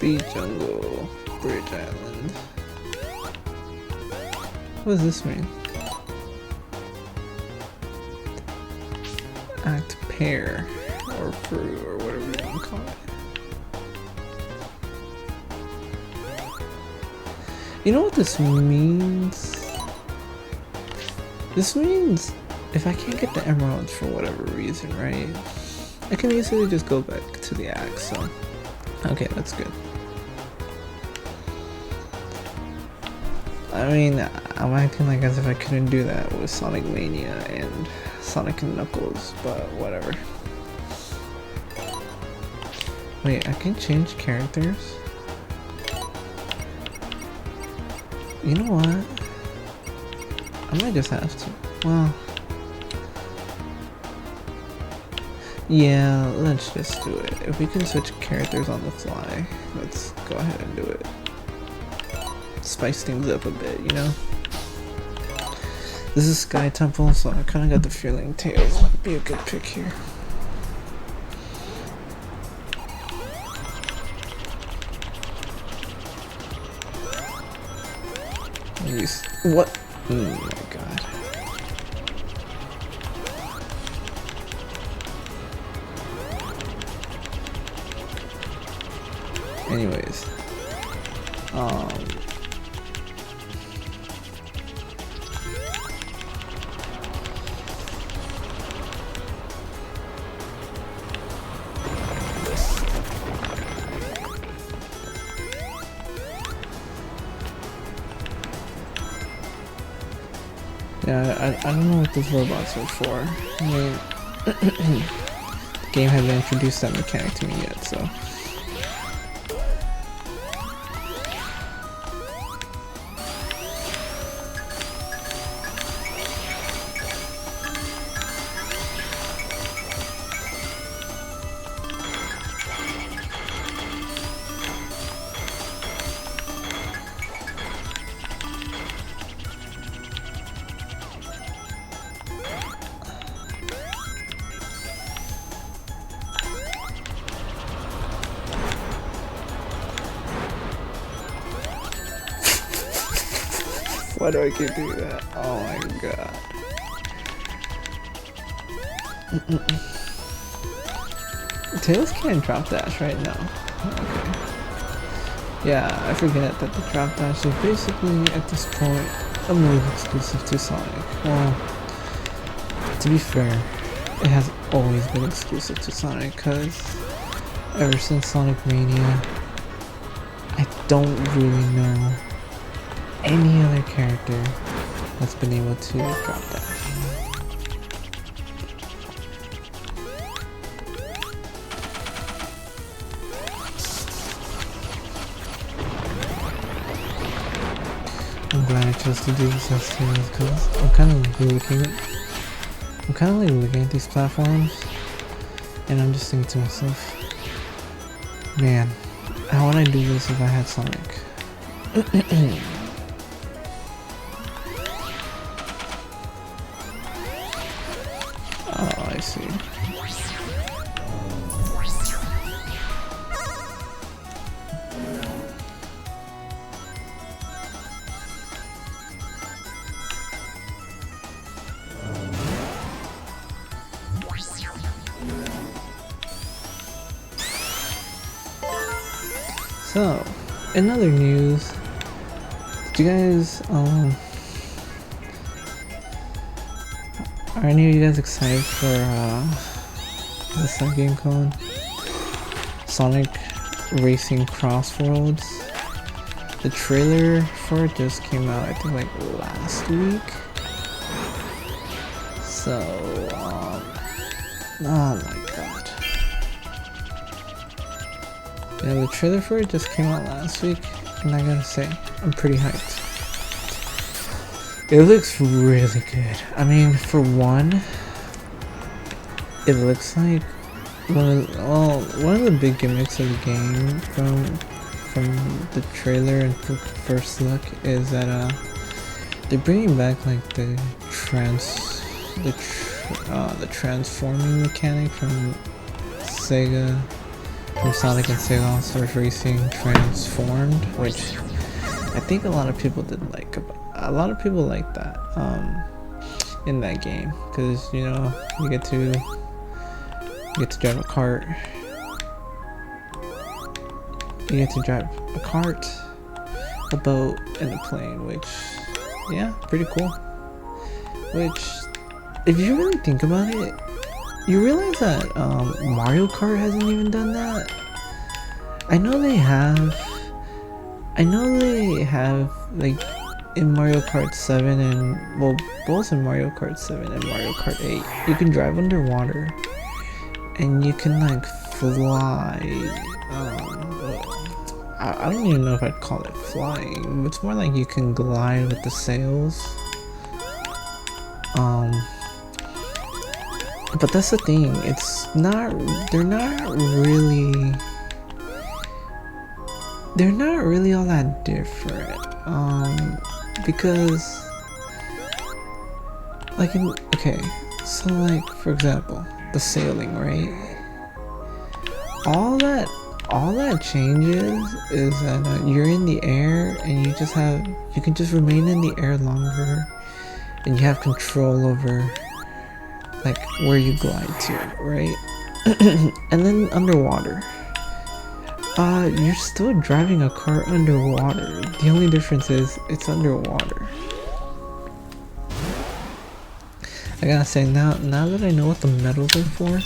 Beach Jungle, Bridge Island. What does this mean? Act pair or fruit or whatever you want to call it. You know what this means? This means if I can't get the emeralds for whatever reason, right? I can easily just go back to the axe, so okay, that's good. I mean, I'm acting like as if I couldn't do that with Sonic Mania and Sonic and Knuckles, but whatever. Wait, I can change characters? You know what? I might just have to. Well, yeah, let's just do it. If we can switch characters on the fly, let's go ahead and do it. Spice things up a bit, you know? This is Sky Temple, so I kind of got the feeling Tails might be a good pick here. What? Oh my god. Anyways, yeah, I don't know what those robots are for. I mean, the game hasn't introduced that mechanic to me yet, so. Why do I keep doing that? Oh my god. Tails can't drop dash right now. Okay. Yeah, I forget that the drop dash is basically, at this point, a move exclusive to Sonic. Well, to be fair, it has always been exclusive to Sonic, because ever since Sonic Mania, I don't really know any other character that's been able to drop dash. I'm glad I chose to do this as Tails because I'm kind of looking at these platforms and I'm just thinking to myself, man, how would I do this if I had Sonic? Oh, I see. So, in other news, did you guys, are any of you guys excited for, what's that game called? Sonic Racing Crossworlds? The trailer for it just came out, I think, like, last week. So, oh my god. Yeah, the trailer for it just came out last week, and I gotta say, I'm pretty hyped. It looks really good. I mean, for one, it looks like one of the big gimmicks of the game from the trailer and first look is that they're bringing back like the transforming mechanic from Sega from Sonic and Sega All-Stars Racing Transformed, which I think a lot of people did like. A lot of people like that in that game, because you know you get to drive a cart. You get to drive a cart, a boat, and a plane, which, yeah, pretty cool. Which, if you really think about it, you realize that Mario Kart hasn't even done that. I know they have, like, in Mario Kart 7 and, well, both in Mario Kart 7 and Mario Kart 8, you can drive underwater, and you can, like, fly. I don't even know if I'd call it flying. It's more like you can glide with the sails. But that's the thing. It's not. They're not really all that different. Because, like, so like for example, the sailing, right? All that changes is that you're in the air and you can just remain in the air longer, and you have control over like where you glide to, right? And then underwater, you're still driving a car underwater. The only difference is it's underwater. I gotta say, now that I know what the medals are for,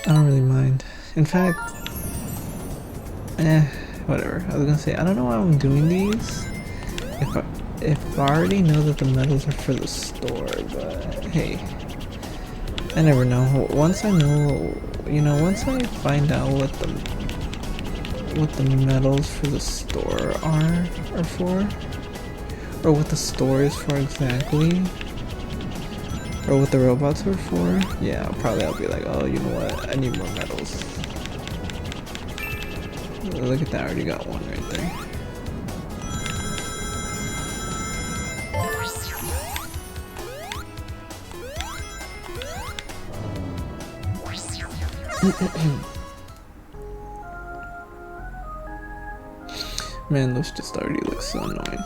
I don't really mind. In fact, whatever. I was gonna say, I don't know why I'm doing these if I already know that the medals are for the store, but hey, I never know. Once I know, once I find out what the medals for the store are for, or what the store is for exactly, or what the robots are for, yeah, I'll be like, oh, you know what, I need more medals. Look at that, I already got one right there. Man, those just already look so annoying.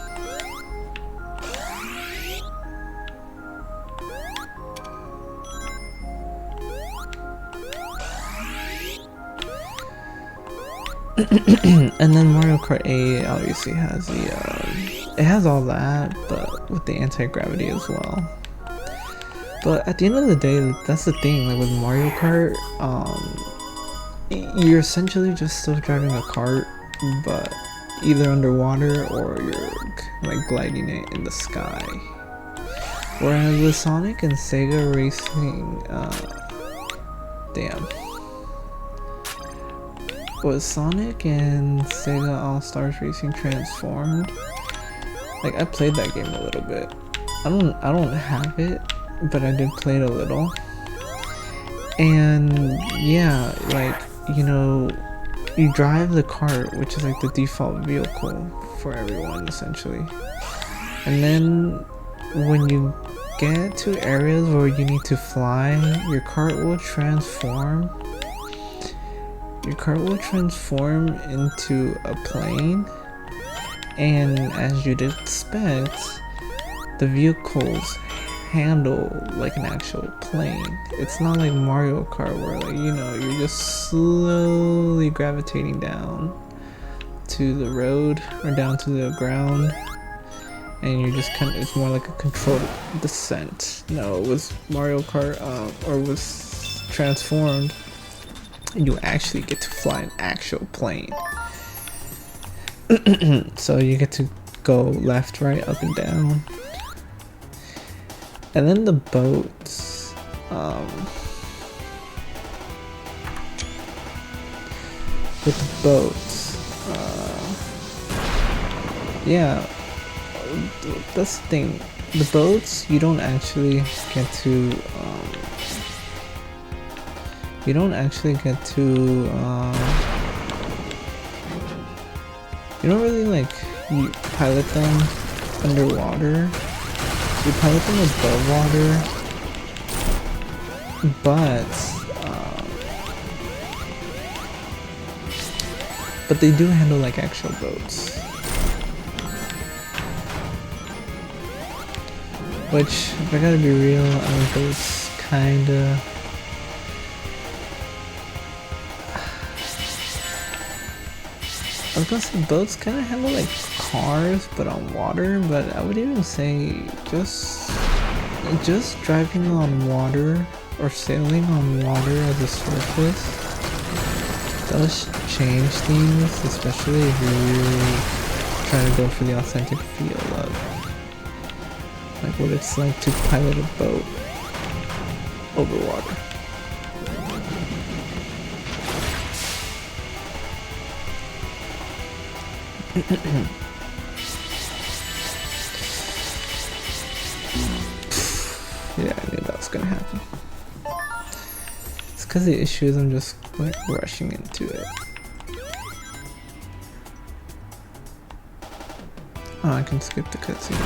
And then Mario Kart 8 obviously has it has all that, but with the anti-gravity as well. But at the end of the day, that's the thing, like with Mario Kart, you're essentially just still driving a cart, but either underwater or you're like gliding it in the sky. Whereas with Sonic and Sega Racing, was Sonic and Sega All-Stars Racing Transformed? Like, I played that game a little bit. I don't have it, but I did play it a little. And yeah, like, you drive the cart, which is like the default vehicle for everyone essentially. And then when you get to areas where you need to fly, your cart will transform. Your cart will transform into a plane, and as you'd expect, the vehicles handle like an actual plane. It's not like Mario Kart where, like, you're just slowly gravitating down to the road or down to the ground, and you're just it's more like a controlled descent. No, it was Mario Kart, or was Transformed, you actually get to fly an actual plane. So you get to go left, right, up and down. And then the boats, with the boats, yeah, that's the thing. The boats, you don't actually get to, you don't really you pilot them underwater. You pilot them above water, but but they do handle like actual boats. Which, if I gotta be real, boats kinda... I was gonna say boats kinda handle like cars, but on water, but I would even say just driving on water or sailing on water as a surface does change things, especially if you're really trying to go for the authentic feel of like what it's like to pilot a boat over water. Yeah, I knew that was gonna happen. It's because the issue is I'm just like rushing into it. Oh, I can skip the cutscene.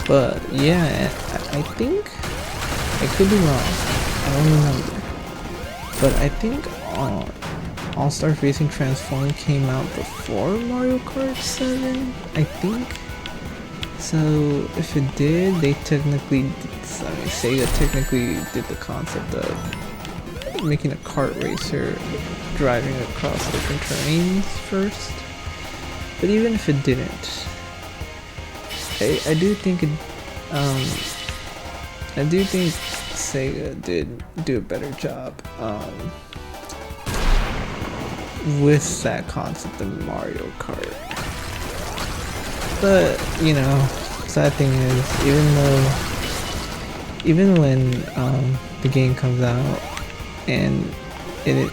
But yeah, I think I could be wrong. I don't remember. But I think All-Star Racing Transform came out before Mario Kart 7. I think. So if it did, they technically, Sega technically did the concept of making a kart racer driving across different terrains first. But even if it didn't, I do think it, I do think Sega did do a better job with that concept of Mario Kart. But you know, sad thing is, even when the game comes out and it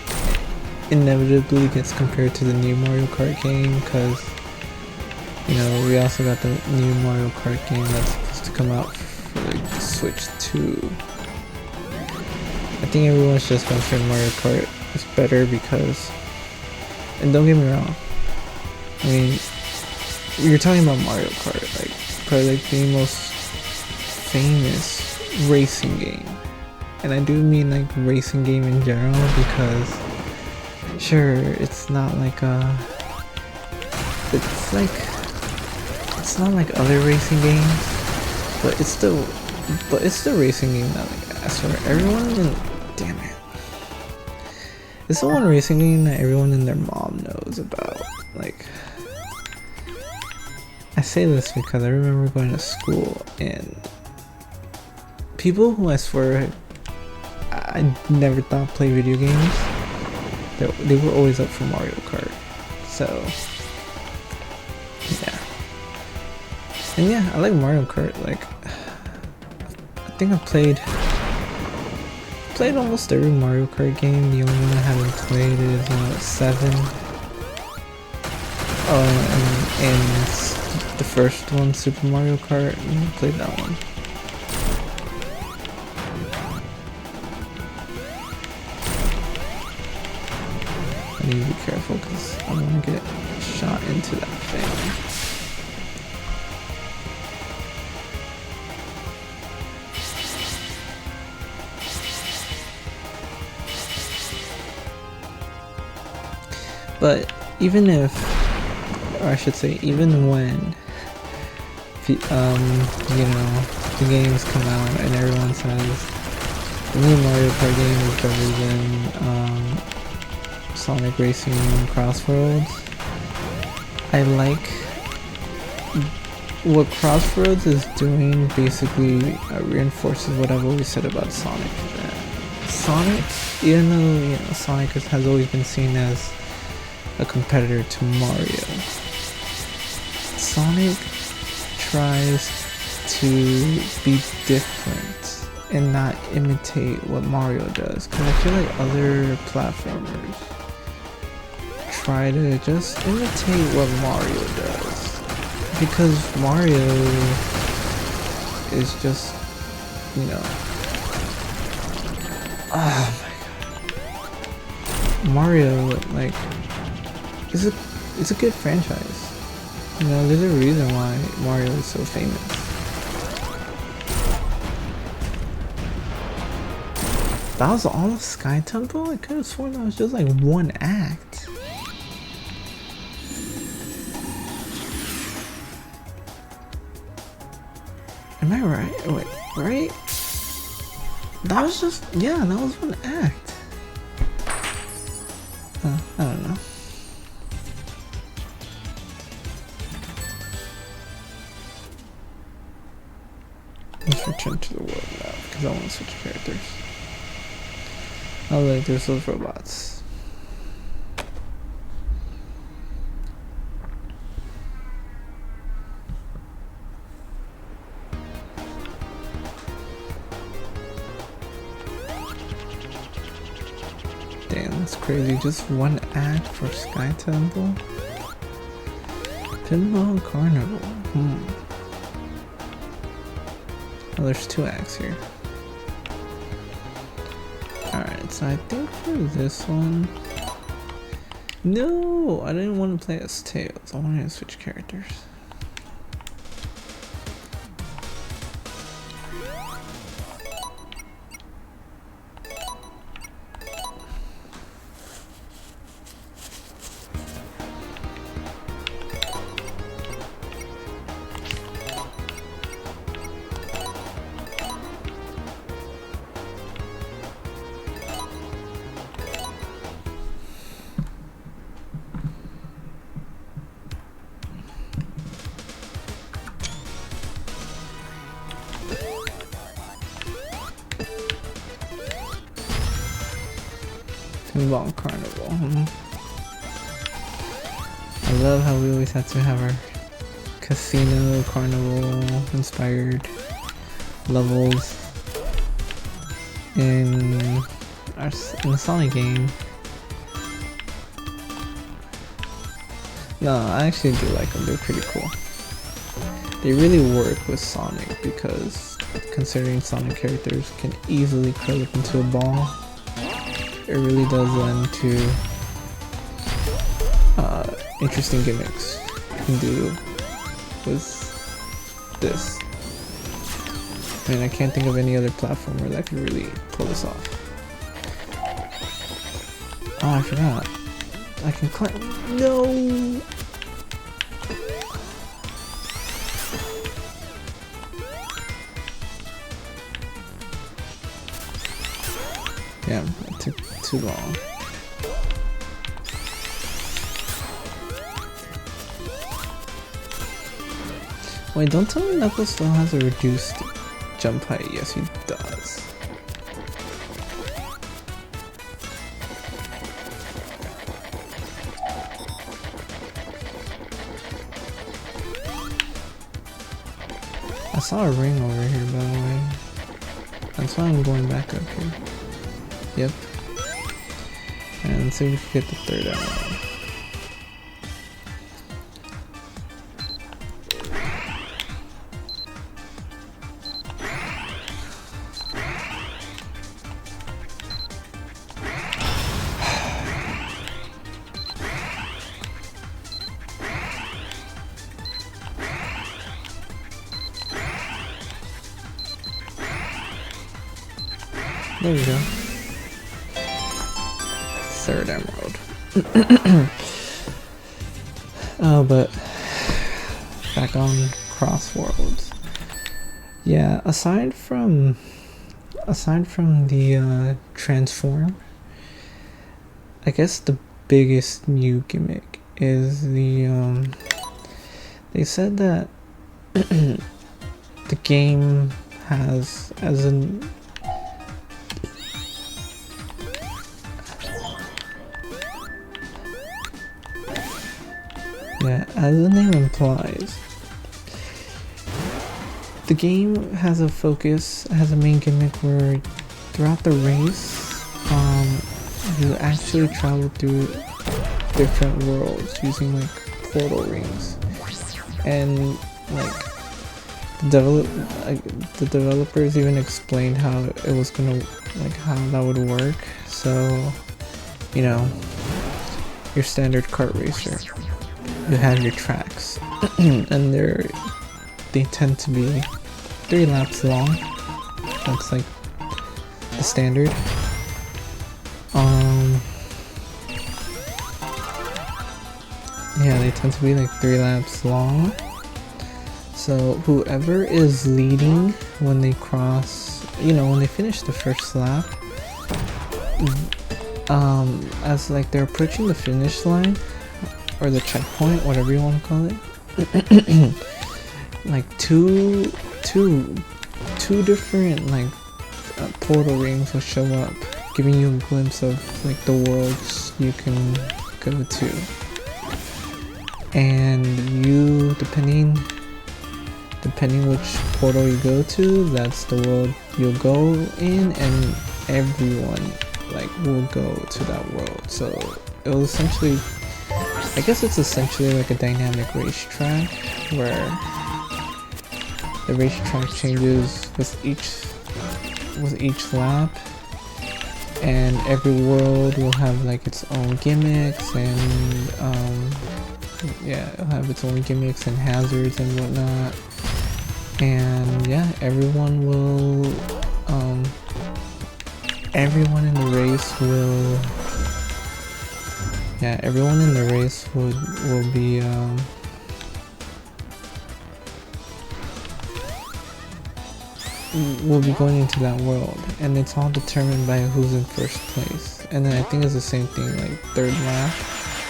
inevitably gets compared to the new Mario Kart game, because you know, we also got the new Mario Kart game that's supposed to come out for like the Switch 2. I think everyone's just gonna say Mario Kart is better because, and don't get me wrong, I mean, you're talking about Mario Kart, like probably like the most famous racing game. And I do mean like racing game in general, because sure, it's not like it's not like other racing games, but it's still racing game that, like, I swear everyone in, damn it, it's the one racing game that everyone and their mom knows about. Like, I say this because I remember going to school and people who I swear I never thought play video games, they were always up for Mario Kart. So yeah. And yeah, I like Mario Kart. Like, I think I've played almost every Mario Kart game. The only one I haven't played is 7. Oh, and the first one, Super Mario Kart. I played that one. I need to be careful because I don't want to get shot into that thing. But even if, or I should say, even when, you know, the games come out and everyone says the new Mario Kart game is better than Sonic Racing Crossworlds, I like what Crossworlds is doing. Basically reinforces what I've always said about Sonic. Sonic, even though, you know, Sonic has always been seen as a competitor to Mario, Sonic tries to be different and not imitate what Mario does, because I feel like other platformers try to just imitate what Mario does, because Mario is just, you know, oh my god, Mario, like, it's a good franchise. You know, there's a reason why Mario is so famous. That was all of Sky Temple? I could have sworn that was just like one act. Am I right? Wait, right? That was just, yeah, that was one act. I don't know. Let's return to the world now because I want to switch characters. Oh look, there's those robots. Damn, that's crazy. Just one act for Sky Temple? Pinball Carnival. Oh, there's 2 acts here. Alright, so I think for this one... No! I didn't want to play as Tails. I wanted to switch characters. Pinball Carnival. I love how we always have to have our casino carnival inspired levels in the Sonic game. No, I actually do like them. They're pretty cool. They really work with Sonic because considering Sonic characters can easily curl up into a ball. It really does lend to interesting gimmicks you can do with this. I mean, I can't think of any other platformer that could really pull this off. Oh, I forgot. I can climb. No! Damn, it took too long. Wait, don't tell me Knuckles still has a reduced jump height. Yes, he does. I saw a ring over here, by the way. That's why I'm going back up here. Yep. And let's see if we can get the 3rd emerald. There we go. 3rd emerald. Oh, but back on Crossworlds. Yeah, aside from the transform, I guess the biggest new gimmick is the they said that the game has as the name implies, the game has a focus, has a main gimmick where throughout the race, you actually travel through different worlds using like portal rings, and like the developers even explained how it was gonna, like how that would work. So, you know, your standard kart racer. You have your tracks, and they tend to be 3 laps long. That's like the standard. Yeah, they tend to be like 3 laps long. So whoever is leading when they cross, when they finish the first lap, as like they're approaching the finish line or the checkpoint, whatever you want to call it, like two different like portal rings will show up, giving you a glimpse of like the worlds you can go to. And you, depending which portal you go to, that's the world you'll go in, and everyone like will go to that world. So it'll essentially, I guess it's essentially like a dynamic racetrack where the racetrack changes with each lap, and every world will have like its own gimmicks, and yeah, it'll have its own gimmicks and hazards and whatnot. And yeah, everyone in the race will be going into that world, and it's all determined by who's in first place. And then I think it's the same thing like third lap.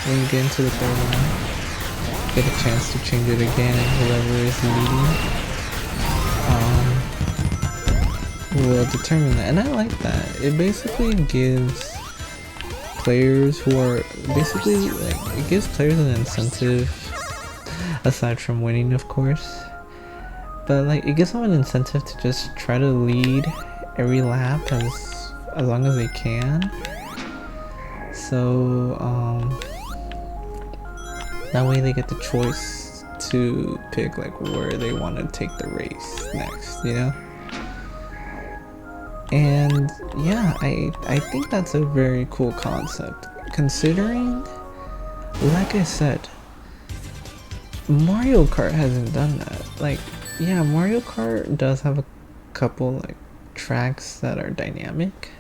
When you get into the third lap, get a chance to change it again, and whoever is leading will determine that. And I like that. It basically gives players who are basically like, it gives players an incentive, aside from winning of course, but like it gives them an incentive to just try to lead every lap as long as they can. So that way they get the choice to pick like where they want to take the race next, And yeah, I think that's a very cool concept, considering, like I said, Mario Kart hasn't done that. Like, yeah, Mario Kart does have a couple like tracks that are dynamic,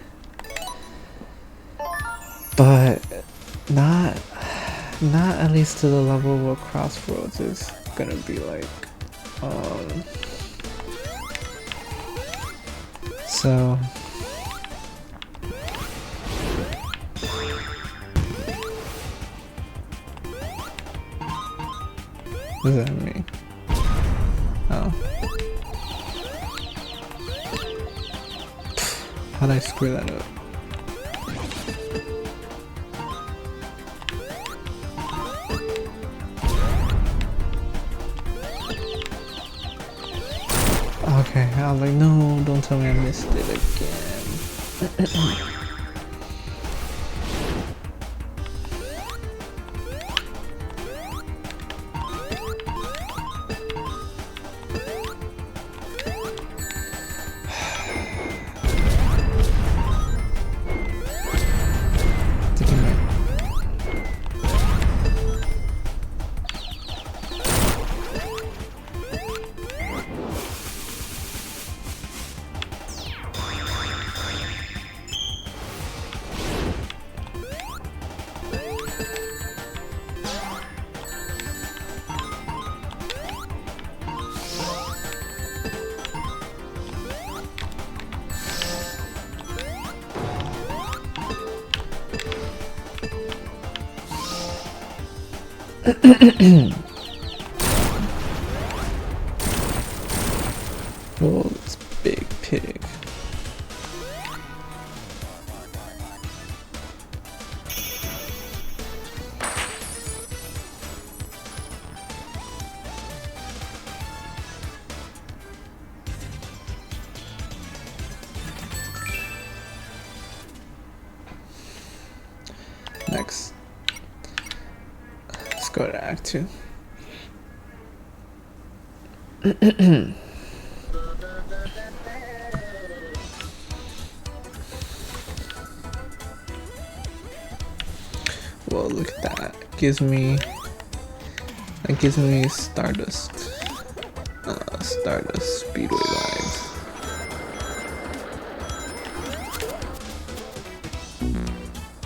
but not at least to the level where Crossworlds is gonna be like. So what does that mean? Oh. How'd I screw that up? Okay, I was like, no, don't tell me I missed it again. Oh, this big pig. Next, let's go to Act 2. well, look at that. Gives me Stardust. Stardust Speedway Live.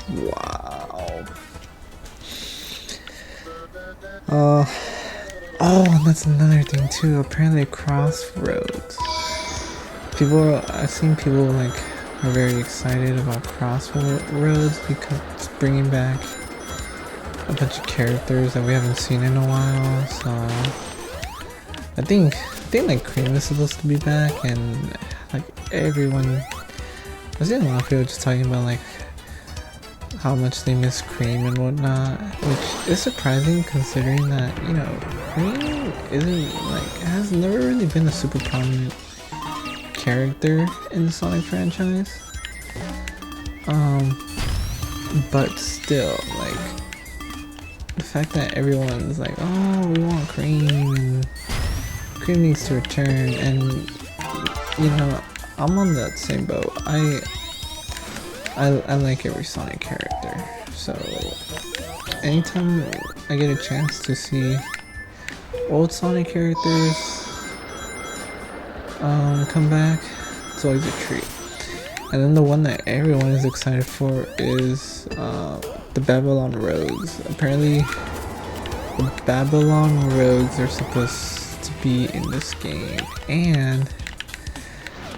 Wow. Oh, that's another thing too. Apparently, Crossroads. I've seen people like are very excited about Crossroads because it's bringing back a bunch of characters that we haven't seen in a while. So I think like Cream is supposed to be back, and like everyone. I've seen a lot of people just talking about like how much they miss Cream and whatnot, which is surprising considering that, you know, Cream has never really been a super prominent character in the Sonic franchise. But still, like, the fact that everyone's like, oh, we want Cream and Cream needs to return, and you know, I'm on that same boat. I like every Sonic character, so anytime I get a chance to see old Sonic characters come back, it's always a treat. And then the one that everyone is excited for is the Babylon Rogues. Apparently the Babylon Rogues are supposed to be in this game, and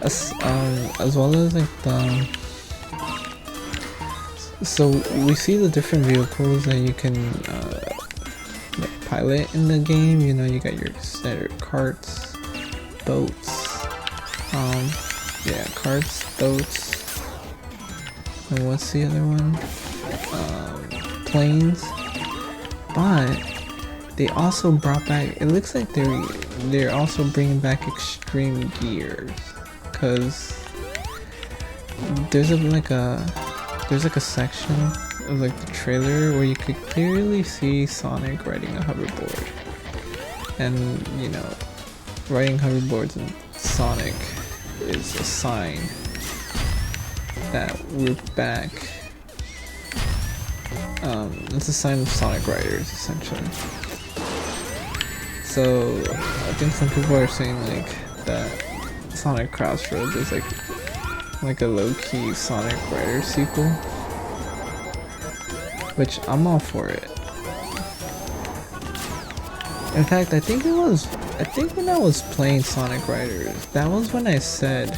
as well as like so we see the different vehicles that you can like pilot in the game. You know, you got your standard carts, boats, carts, boats, and what's the other one? Planes. But they also brought back, it looks like they're also bringing back extreme gears, because there's like a section of like the trailer where you could clearly see Sonic riding a hoverboard, and you know, riding hoverboards in Sonic is a sign that we're back. It's a sign of Sonic Riders, essentially. So I think some people are saying like that Sonic Crossroads is like a low-key Sonic Riders sequel, which I'm all for it. In fact, I think when I was playing Sonic Riders, that was when I said,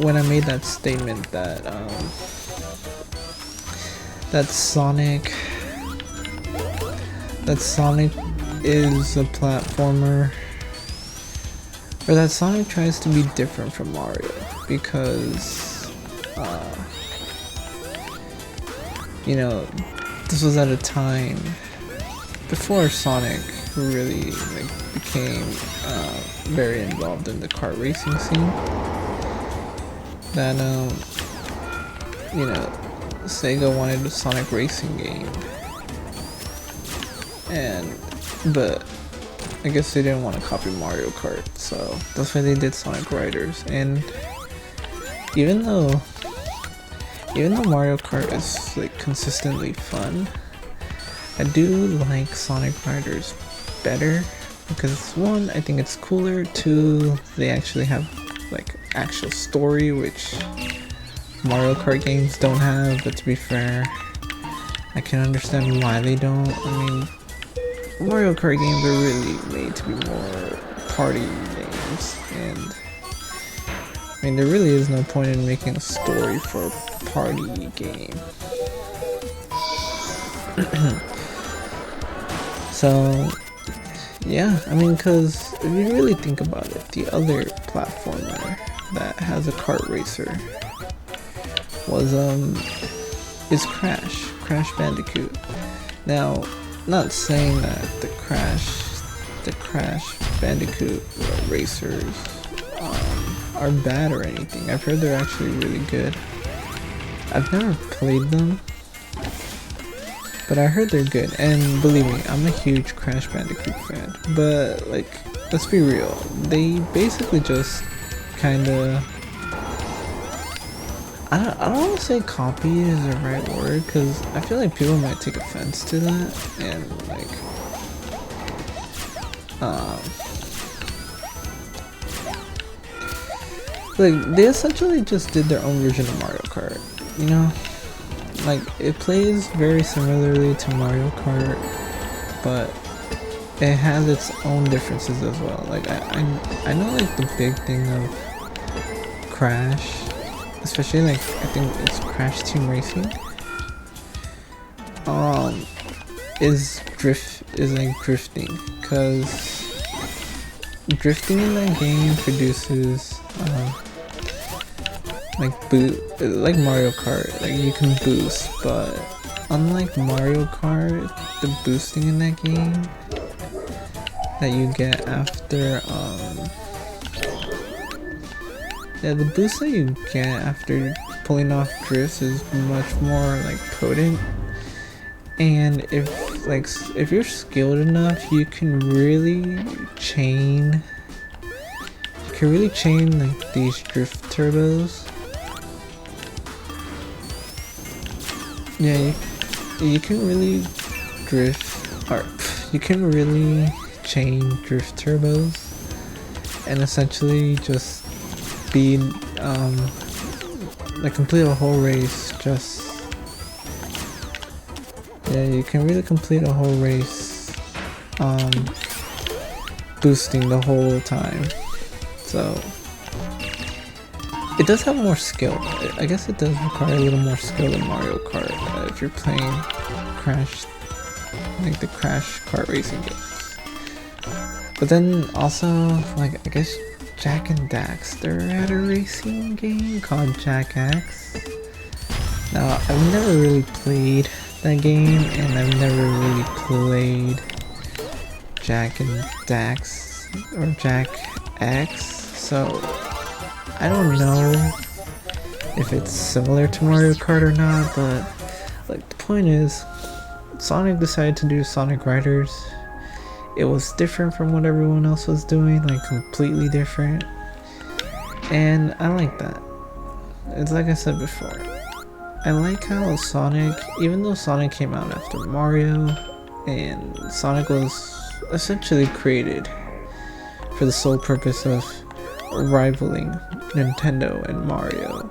when I made that statement that that Sonic is a platformer, or that Sonic tries to be different from Mario, because you know, this was at a time before Sonic really like became very involved in the kart racing scene, that you know, Sega wanted a Sonic racing game, but I guess they didn't want to copy Mario Kart, so that's why they did Sonic Riders. And even though Mario Kart is like consistently fun, I do like Sonic Riders better, because one, I think it's cooler, two, they actually have like actual story, which Mario Kart games don't have. But to be fair, I can understand why they don't. I mean, Mario Kart games are really made to be more party games, and I mean, there really is no point in making a story for a party game. So yeah, I mean, because if you really think about it, the other platformer that has a kart racer is Crash Bandicoot. Now, not saying that the Crash Bandicoot racers are bad or anything. I've heard they're actually really good. I've never played them, but I heard they're good, and believe me, I'm a huge Crash Bandicoot fan. But like, let's be real, they basically just kinda, I don't want to say copy is the right word because I feel like people might take offense to that and like they essentially just did their own version of Mario Kart, you know? Like it plays very similarly to Mario Kart, but it has its own differences as well. Like I know like the big thing of Crash, especially like I think it's Crash Team Racing, is like drifting, because drifting in that game produces like Mario Kart, like you can boost, but unlike Mario Kart, the boosting in that game that you get after the boost that you get after pulling off drifts is much more like potent, and if you're skilled enough, you can really chain like these drift turbos. Yeah, you can really drift, or you can really chain drift turbos and essentially just be like complete a whole race. You can really complete a whole race boosting the whole time. So it does have more skill. I guess it does require a little more skill than Mario Kart if you're playing Crash, like the Crash Kart racing games. But then also, like I guess Jak and Daxter had a racing game called Jak X. Now I've never really played that game, and I've never really played Jak and Dax or Jak X, so I don't know if it's similar to Mario Kart or not. But like the point is, Sonic decided to do Sonic Riders. It was different from what everyone else was doing, like completely different, and I like that. It's like I said before, I like how Sonic, even though Sonic came out after Mario, and Sonic was essentially created for the sole purpose of rivaling Nintendo and Mario,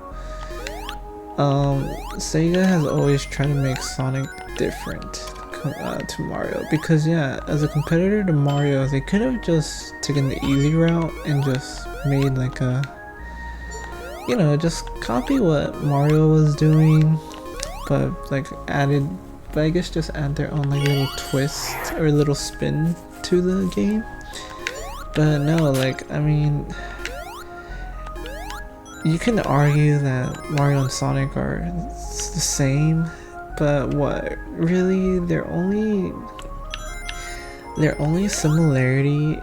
Sega has always tried to make Sonic different to Mario, because yeah, as a competitor to Mario, they could have just taken the easy route and just made like a, you know, just copy what Mario was doing, but like I guess just add their own like little twist or little spin to the game. But no, like I mean, you can argue that Mario and Sonic are the same, but what really their only similarity,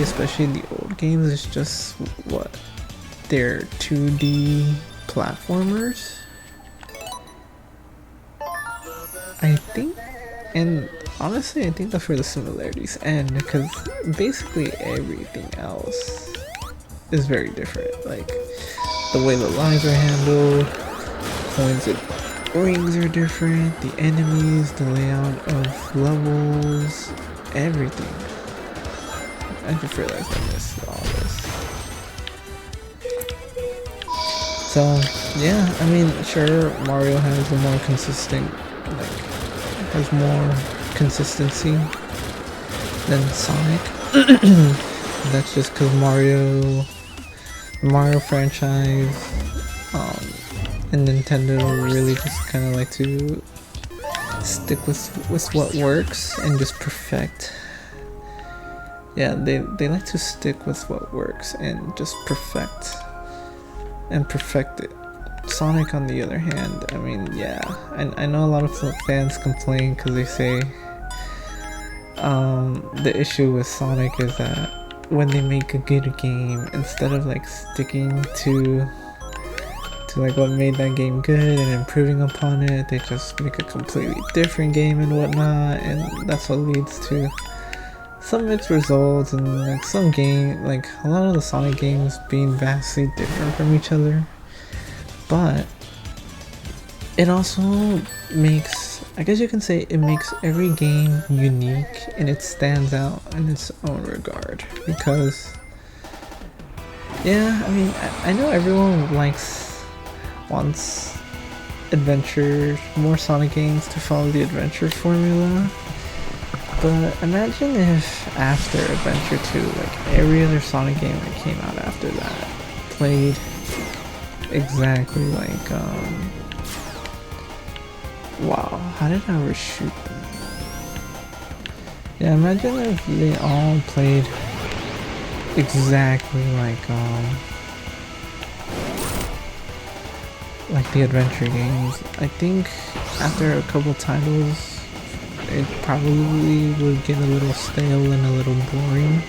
especially in the old games, is just what, they're 2D platformers, I think. And honestly, I think that's where the similarities end, because basically everything else is very different. Like the way the lives are handled, coins and rings are different, the enemies, the layout of levels, everything. I just realized I missed all this. So yeah, I mean, sure, Mario has a more consistent, like, has more consistency than Sonic. That's just because Mario franchise and Nintendo really just kind of like to stick with what works and just perfect. Yeah, they like to stick with what works and just perfect it. Sonic, on the other hand, I mean, yeah, I know a lot of fans complain because they say the issue with Sonic is that when they make a good game, instead of like sticking to like what made that game good and improving upon it, they just make a completely different game and whatnot, and that's what leads to some mixed results, and like some game, like a lot of the Sonic games being vastly different from each other. But it also makes, I guess you can say, it makes every game unique and it stands out in its own regard. Because, yeah, I mean, I know everyone wants adventure, more Sonic games to follow the adventure formula. But imagine if after Adventure 2, like every other Sonic game that came out after that played exactly like, wow, how did I reshoot them? Yeah, imagine if they all played exactly like the adventure games. I think after a couple titles, it probably would get a little stale and a little boring,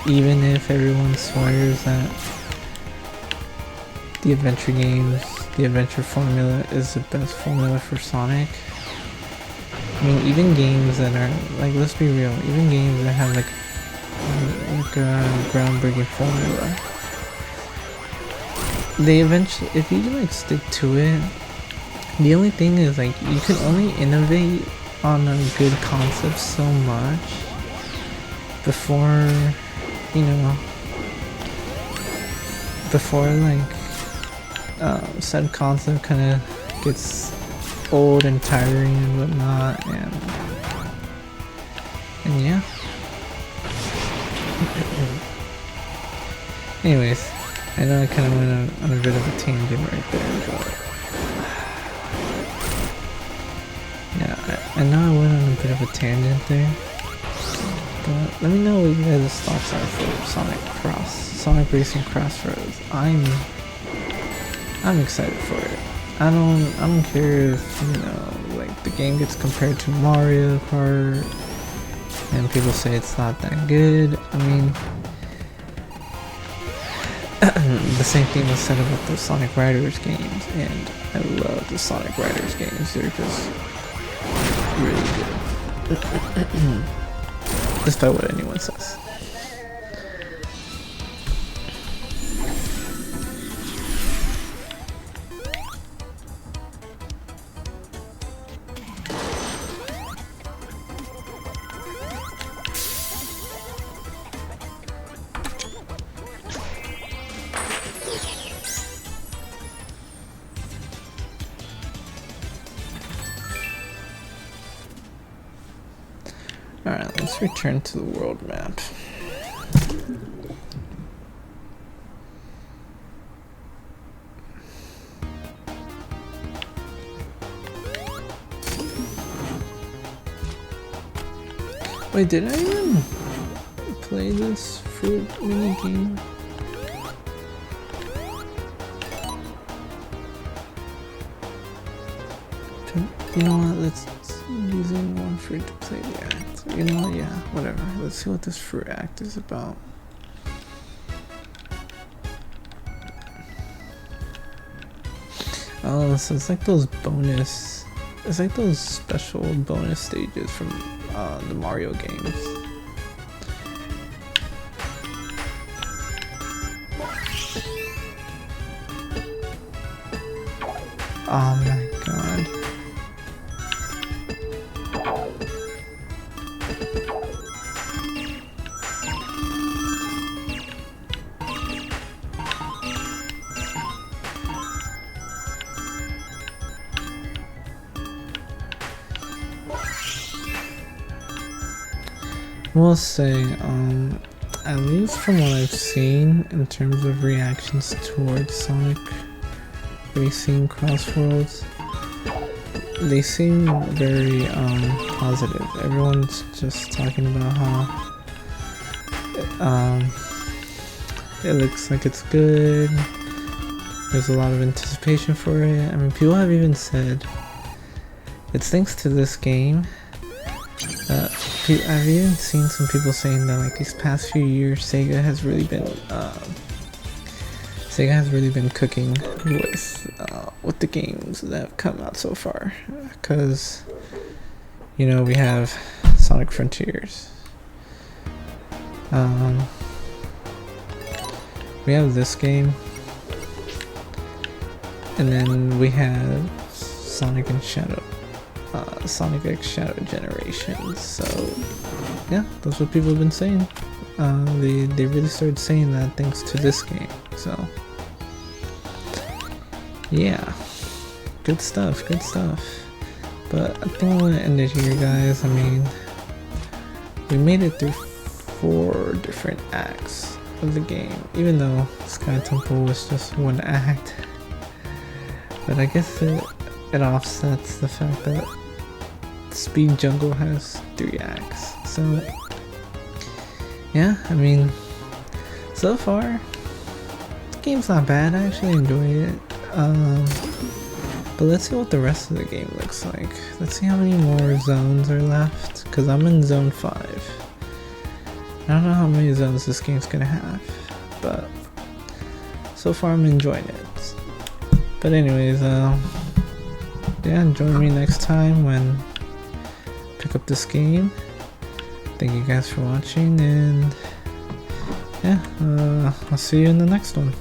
even if everyone swears that the adventure games, the adventure formula is the best formula for Sonic. I mean, even games that are, like, let's be real, even games that have like a groundbreaking formula, they eventually, if you like stick to it, the only thing is like you can only innovate on a good concept so much before, you know, before like said concept kind of gets old and tiring and whatnot, and yeah. Anyways, I know I kind of went on a bit of a tangent right there, but yeah, I know I went on a bit of a tangent there, but let me know what you guys' thoughts are for Sonic Racing Crossroads. I'm excited for it. I don't care if, you know, like the game gets compared to Mario Kart and people say it's not that good. I mean, the same thing was said about the Sonic Riders games, and I love the Sonic Riders games. They're just really good. Despite what anyone says. Alright, let's return to the world map. Wait, did I even play this fruit mini game? You know what, let's using one fruit to play the act. You know what, yeah, whatever. Let's see what this fruit act is about. Oh, so it's like those bonus, it's like those special bonus stages from the Mario games. Oh my god. I will say, at least from what I've seen in terms of reactions towards Sonic Racing Crossworlds, they seem very positive. Everyone's just talking about how it looks like it's good. There's a lot of anticipation for it. I mean, people have even said it's thanks to this game. I've even seen some people saying that like these past few years, Sega has really been cooking with the games that have come out so far. Because, you know, we have Sonic Frontiers, We have this game, and then we have Sonic and Shadow, Sonic X Shadow Generations. So yeah, that's what people have been saying. They really started saying that thanks to this game. So yeah, good stuff, good stuff. But I think I'm gonna end it here, guys. I mean, we made it through 4 different acts of the game, even though Sky Temple was just 1 act. But I guess it offsets the fact that Speed Jungle has 3 acts. So yeah, I mean, so far the game's not bad. I actually enjoy it. But let's see what the rest of the game looks like. Let's see how many more zones are left, because I'm in zone 5. I don't know how many zones this game's gonna have, but so far I'm enjoying it. But anyways, yeah, join me next time when I pick up this game. Thank you guys for watching, and yeah, I'll see you in the next one.